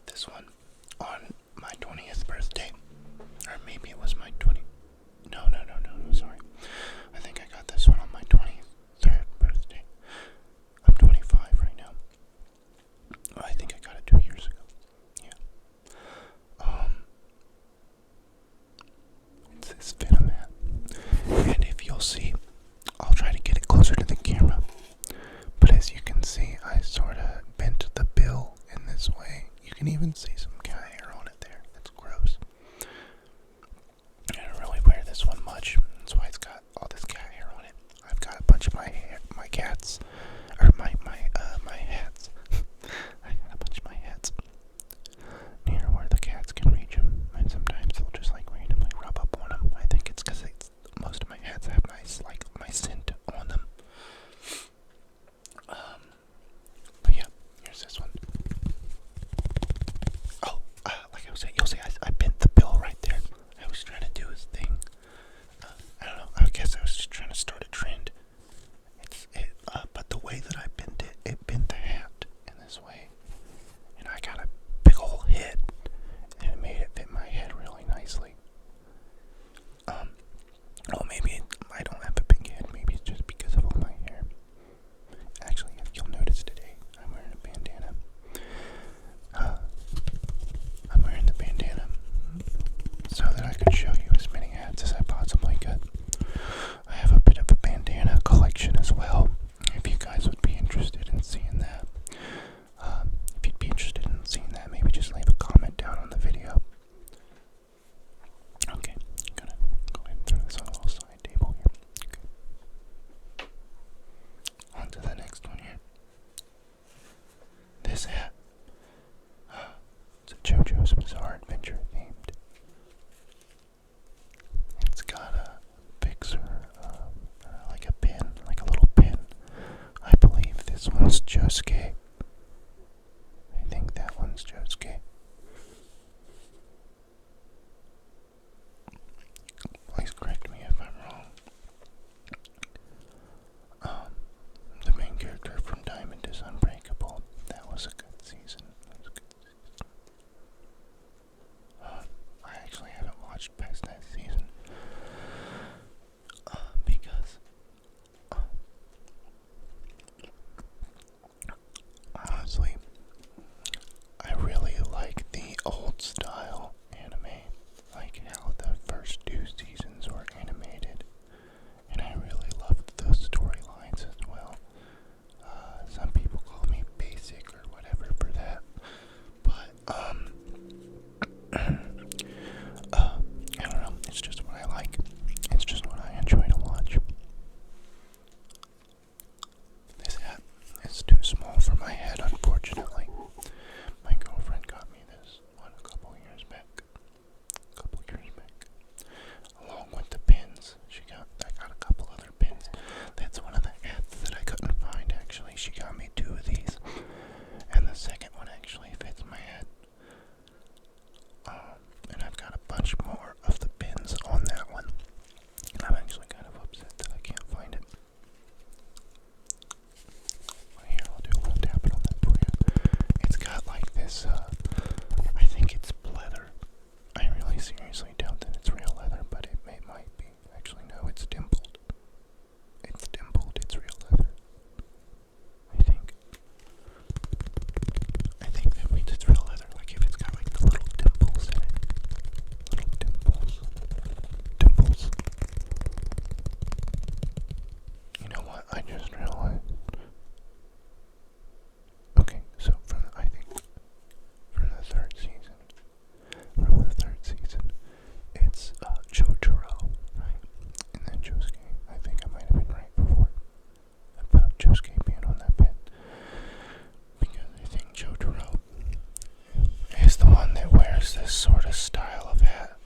this one on my 20th birthday. Or maybe it was my 20. No, sorry. I think I got this one on my 23rd birthday. I'm 25 right now. I think I got it 2 years ago. Yeah. It's this Venom hat. And if you'll see, I'll try to get it closer to the camera. But as you can see, I sort of bent the bill in this way. You can even see some cat hair on it there. That's gross. I don't really wear this one much. That's why it's got all this cat hair on it. I've got a bunch of my cats, or my hats. I got a bunch of my hats near where the cats can reach them, and sometimes they'll just like randomly rub up on them. I think it's because most of my hats have my scent on them. But yeah, here's this one. Oh, like I was saying, you'll see I bent the bill right there. I was trying to do his thing. I don't know. I guess I was just trying to start a trend. But the way that I bent it bent the hat in this way, and I got a big old head, and it made it fit my head really nicely. Well, maybe I don't have a big head. Maybe it's just because of all my hair. Actually, if you'll notice today, I'm wearing a bandana. I'm wearing the bandana so that I could show you as many hats as I possibly could. I have a bit of a bandana collection as well, if you guys would be interested in seeing that. If you'd be interested in seeing that, maybe just leave a comment down on the video. Okay, I'm gonna go ahead and throw this on a little side table here. Okay. On to the next one here. This hat. It's a JoJo's Bizarre Adventure themed. It's got a fixer, like a pin, like a little pin. I believe this one's Josuke. I think that one's Josuke. Please correct me if I'm wrong. The main character from Diamond is Unbreakable. That was a good season. I actually haven't watched past that season. Because honestly, I really like the old style anime, like how the first 2 seasons were animated, and I really loved those storylines as well. Some people call me basic or whatever for that, but I don't know, it's just what I like. It's just what I enjoy to watch. This hat is too small for my head, unfortunately. My girlfriend got me this one a couple years back. Along with the pins, I got a couple other pins. That's one of the hats that I couldn't find, actually. She got me 2 of these, and the second one actually fits my head. And I've got a bunch more of the pins on that one. I'm actually kind of upset that I can't find it. Here, I'll do a little tapping on that for you. It's got like this, I think it's leather. I really seriously doubt that it's real leather, but it might be. Actually, no, it's dimpled. It's dimpled, it's real leather. I think that means it's real leather, like if it's got like the little dimples in it. Little dimples. Dimples. You know what? I just realized. Okay, so from the third season, it's Jotaro, right? And then Josuke. I think I might have been right before about Josuke being on that pin, because I think Jotaro is the one that wears this sort of style of hat.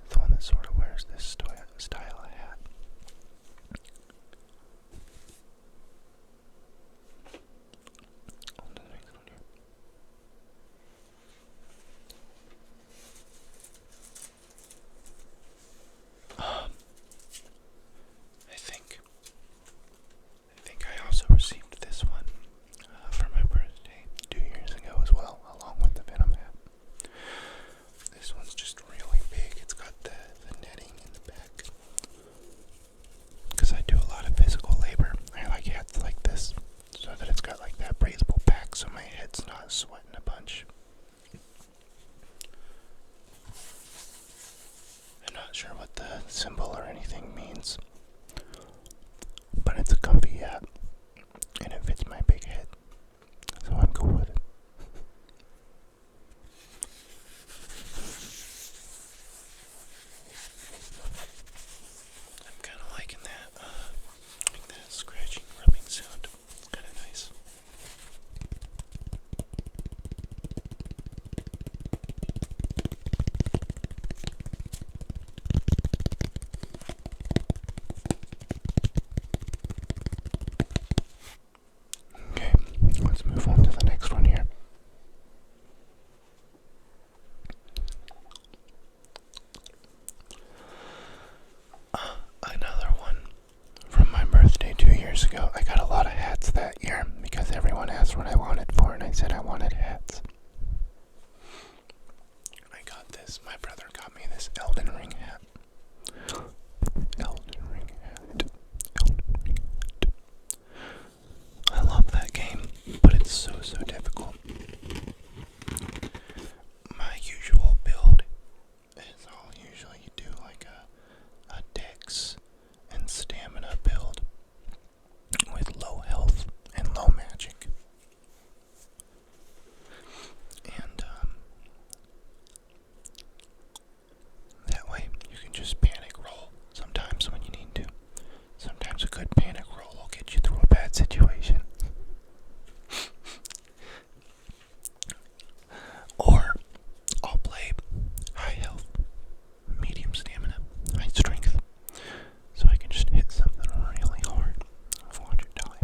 The one that sort of wears this style of hat. On to the next one here. I think I also received this one for my birthday. sweating a bunch. I'm not sure what the symbol or anything means, but it's a comfy hat, and it fits my big head, so I'm cool with it. I'm kind of liking that, like that scratching, rubbing sound. Kind of nice. Okay, let's move on to the next one here. Another one from my birthday 2 years ago. I got a lot of hats that year because everyone asked what I wanted for, and I said I wanted hats. I got this. My brother got me this Elden Ring hat. Elden Ring hat. Elden Ring hat. I love that game, but it's so difficult. My usual build is I'll usually do like a dex and stamina build with low health and low magic. And that way you can just panic roll sometimes when you need to. Sometimes a good panic roll will get you through a bad situation. Or I'll play high health, medium stamina, high strength, so I can just hit something really hard and watch it die.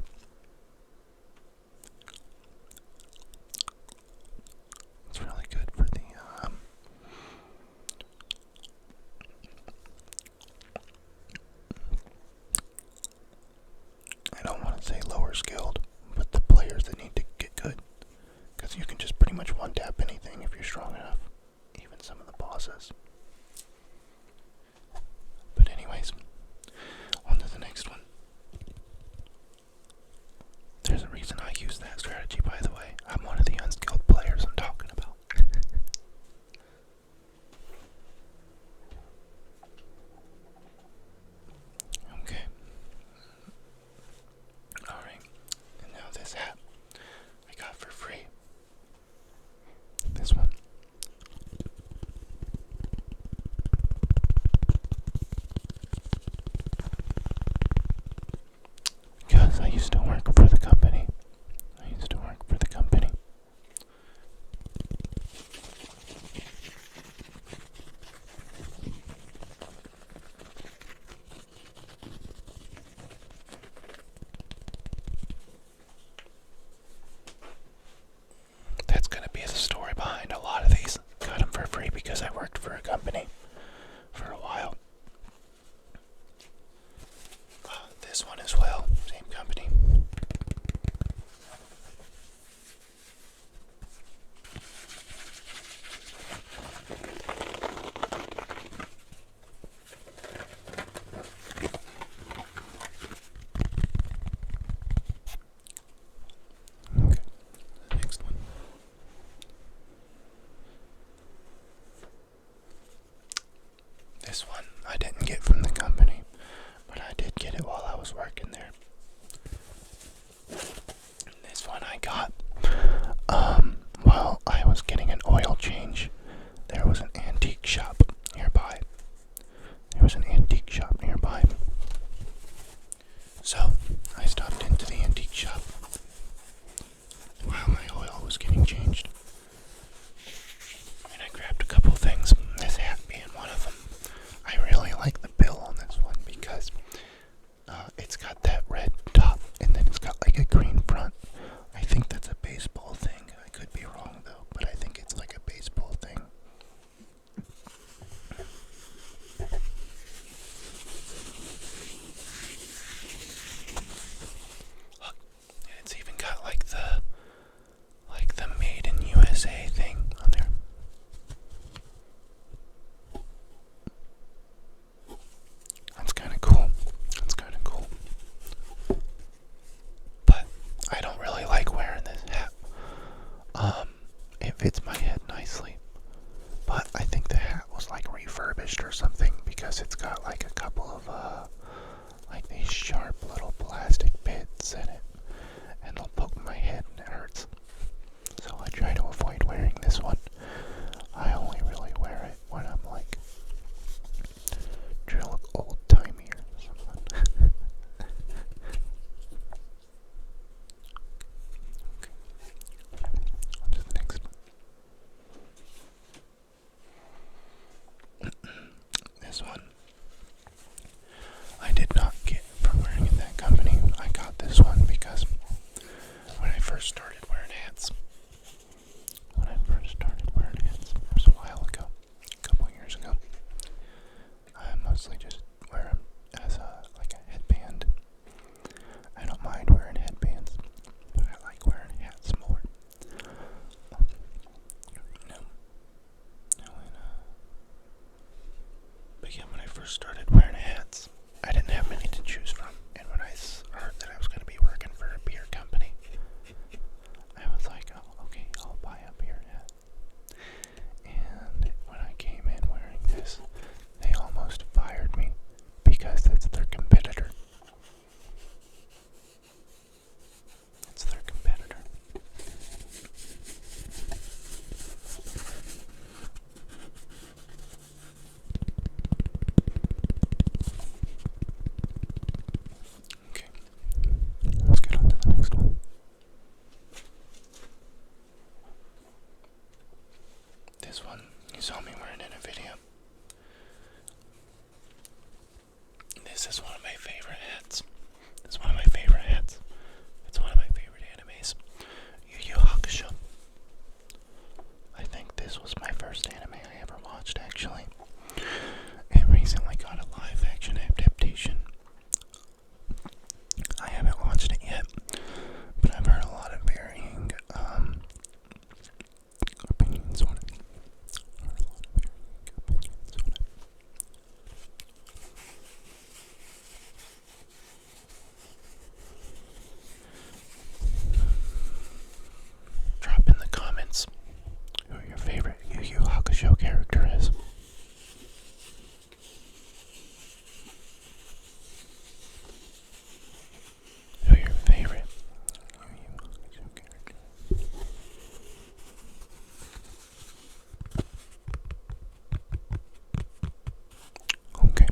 It's really good for the I don't want to say lower skilled, but the players that need to get good, because you can just pretty much one tap anything if you're strong enough, even some of the bosses. But anyways, on to the next one. There's a reason I use that strategy, by the way. I'm one of the unskilled players I'm talking about. Okay. Alright. And now this hat I got for free. This one. It fits my head nicely. But I think the hat was like refurbished or something because it's got like a couple of like these sharp little plastic bits in it, and they'll poke my head and it hurts. So I try to avoid wearing this one. I only really wear it when I'm like trying to look old timey or something. Okay. On to the next one. This one I did not get for wearing at that company. I got this one because when I first started wearing hats, it was a while ago, a couple years ago, I mostly just wear them as like a headband. I don't mind wearing headbands, but I like wearing hats more. But yeah, when I first started wearing hats, I didn't have many to choose from, and when I heard that I was going to be working for a beer company, I was like, oh, okay, I'll buy a beer hat. And when I came in wearing this, they almost fired me because it's their competitor. It's their competitor. Okay, let's get on to the next one. This one, you saw me wearing in a video. This is one of my favorite hats. It's one of my favorite hats. It's one of my favorite animes. Yu Yu Hakusho. I think this was my first anime I ever watched, actually. It recently got a live action adaptation. I haven't watched it yet, but I've heard a lot of varying opinions on it. Drop in the comments who your favorite Yu Yu Hakusho character is. Who your favorite Yu Yu Hakusho character is. Okay.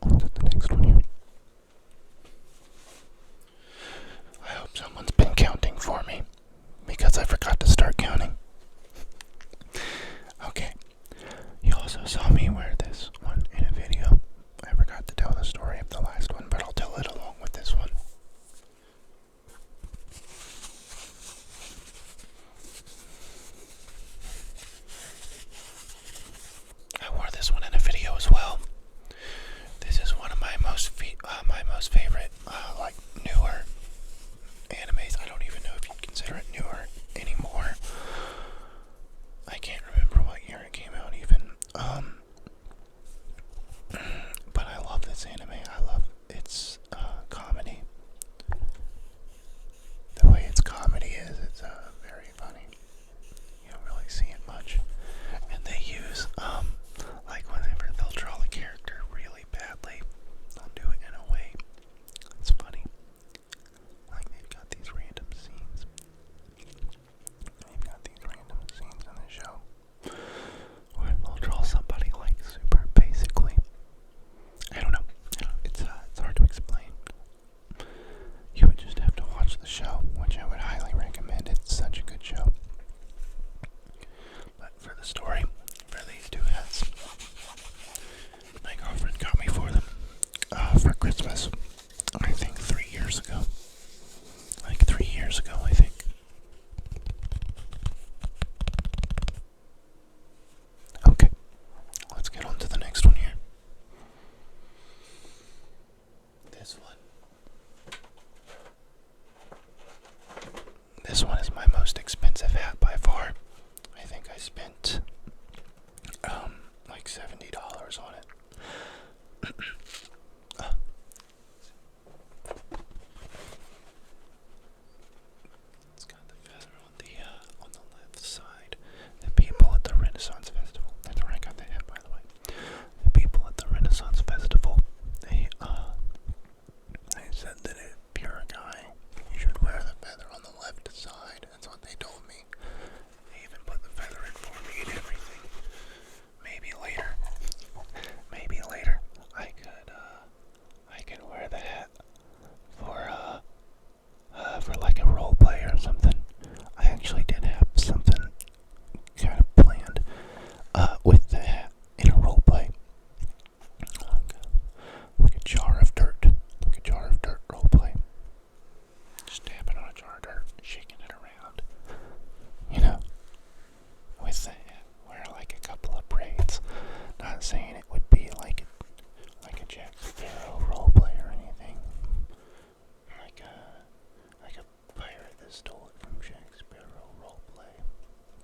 On to the next one here. I hope someone's been counting for me, because I forgot to start counting. Okay. You also saw me wear this one in a video. I forgot to tell the story of the last one, but I'll tell it along with this one. I wore this one in a video as well. This is one of my most favorite, like newer animes. I don't even know if you'd consider it newer anymore. I can't remember what year it came out even. But I love this anime. I love its comedy. The way its comedy is, it's very funny. You don't really see it much. And they use, like whenever they'll draw a character really badly, they'll do it in a way that's funny. Like they've got these random scenes. In the show where they'll draw somebody like super basically. I don't know. It's hard to explain. You would just have to watch the show, which I would highly recommend. It's such a good show. But for the story, for these two hats, my girlfriend got me for them for Christmas. I think 3 years ago. Like 3 years ago, I think. Okay, let's get on to the next one here. This one. This one is my most expensive hat by far. I think I spent like $70 on it. It's got the feather on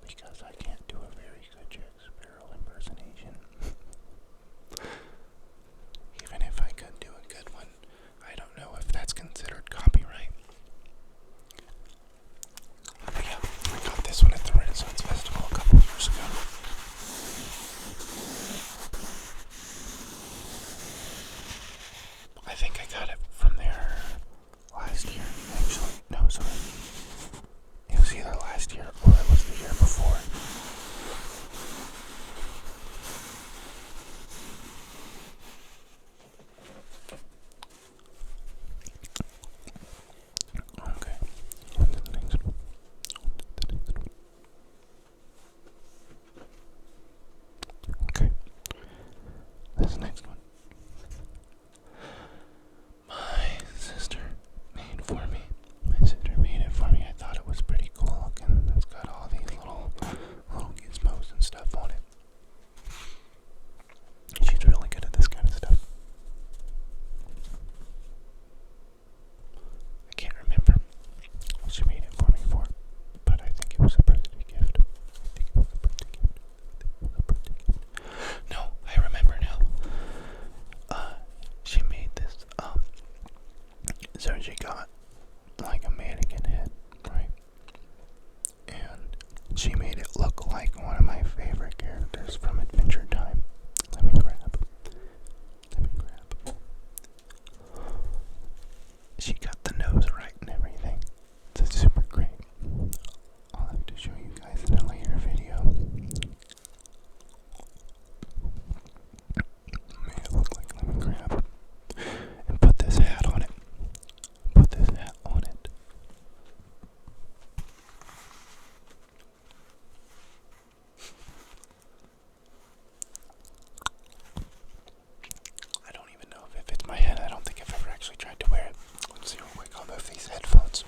because I can't do a very good Jack Sparrow impersonation. Even if I could do a good one, I don't know if that's considered copyright. But yeah, I got this one at the Renaissance Festival a couple years ago. I think I got it from there last year, actually. No, sorry. It was either last year or it was the year before. Okay. On to the next one. Okay. This next one. My sister made for me. My sister made it for me. I thought it was pretty cool looking. It's got all these little gizmos and stuff on it. She's really good at this kind of stuff. I can't remember what she made it for me for, but I think it was a birthday gift. No, I remember now. She made this, so she got like a mannequin head, right? And she made it look like one of my favorite characters from Adventure Time. Lemon Crab. She got the nose right and everything. It's super great. I'll have to show you guys in a later video. Made it look like Lemon Crab. And put this hat on it. I don't even know if it fits my head. I don't think I've ever actually tried to wear it. Let's see real quick. I'll move these headphones.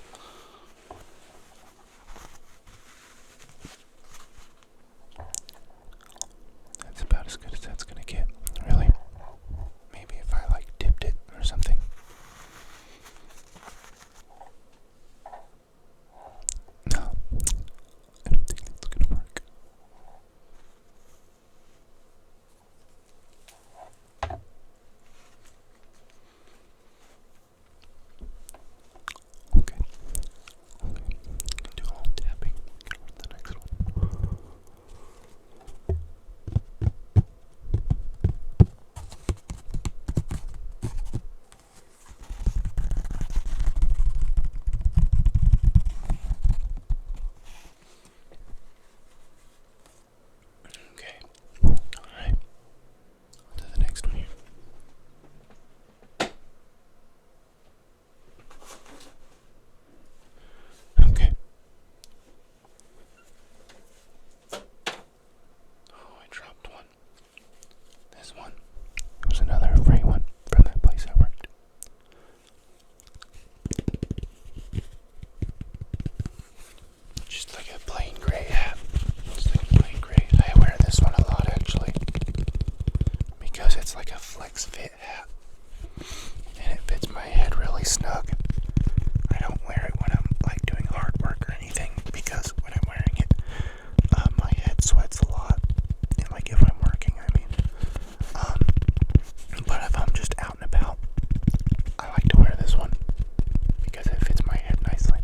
That's about as good as that's gonna get, really. Maybe if I like dipped it or something. No, I don't think that's gonna work. Okay. Do a little tapping. Get on to the next one. Okay. Alright. On to the next one here. Okay. Oh, I dropped one. This one. It was another free one from that place I worked. Just like a plain gray hat. Just like a plain gray. I wear this one a lot actually. Because it's like a flex fit hat. And it fits my head really snug. I don't wear it when I'm like doing hard work or anything because when I'm wearing it, my head sweats a lot. And like if I'm working, I mean. But if I'm just out and about, I like to wear this one because it fits my head nicely.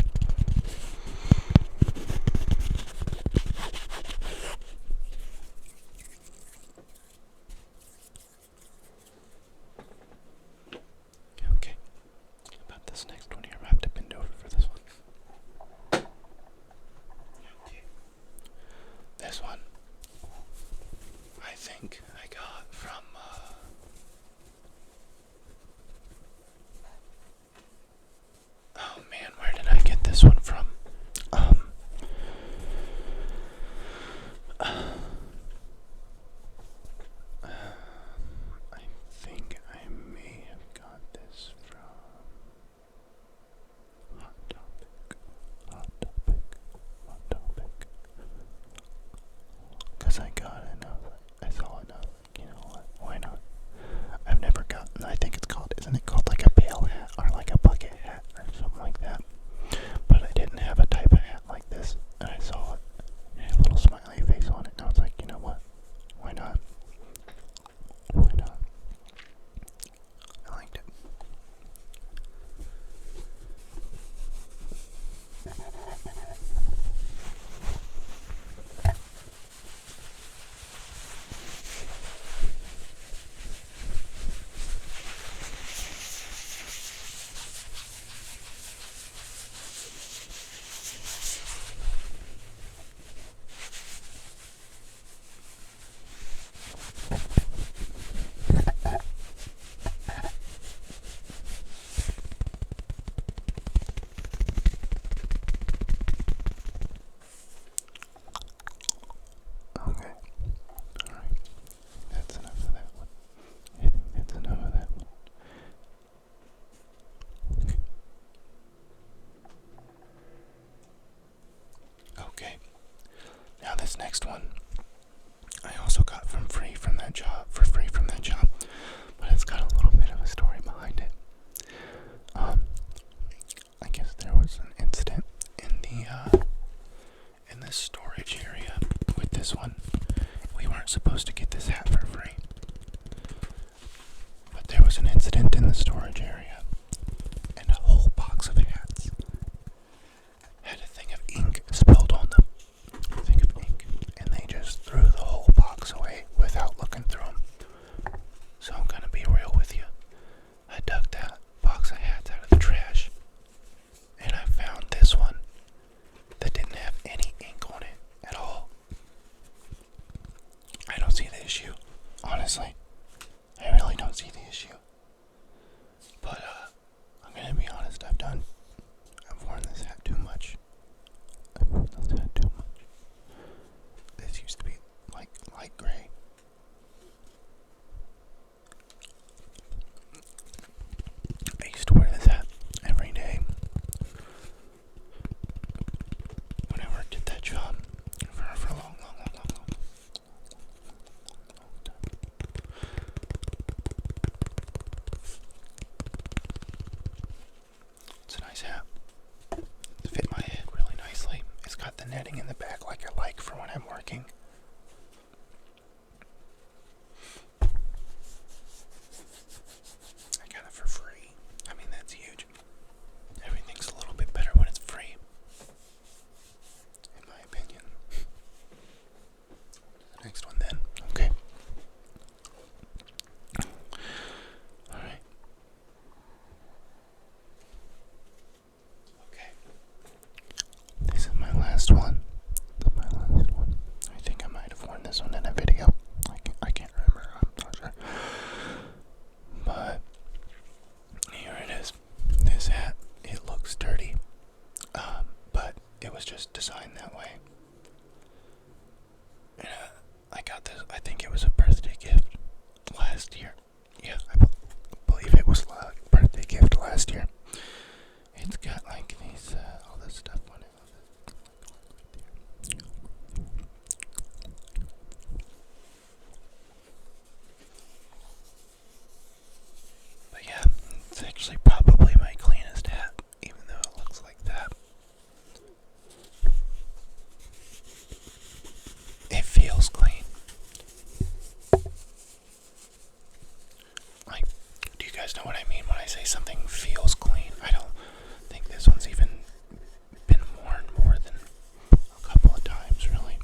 Okay. Now this next one, I also got for free from that job, but it's got a little bit of a story behind it. I guess there was an incident in this storage area with this one. We weren't supposed to get this hat for free, but there was an incident in the storage area, and a whole box of hats had a thing of ink spilled on them. A thing of ink, and they just threw the whole box away without looking through them. So I'm gonna be real with you. I dug that box of hats out of the trash, and I found this one that didn't have any ink on it at all. I don't see the issue, honestly. I really don't see the issue. But I'm gonna be honest, I've worn this hat too much. I've worn this hat too much. This used to be like light gray. I used to wear this hat every day when I worked at that job for a long time. It's a nice hat. It fit my head really nicely. It's got the netting in the back like I like for when I'm working. I got it for free. I mean, that's huge. Everything's a little bit better when it's free, in my opinion. The next one then. Okay. Alright. Okay. This is my last one. I think I might have worn this one in a video. I can't remember. I'm not sure. But here it is. This hat, it looks dirty. But it was just designed that way. And, I got this, I think it was a birthday gift last year. Yeah, I believe it was a birthday gift last year. It's got like these, all this stuff on it. But yeah, it's actually probably my cleanest hat, even though it looks like that. It feels clean. Like, do you guys know what I mean when I say something feels clean? I don't think this one's even been worn more than a couple of times, really.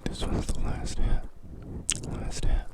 This one's the last hat. Last hat.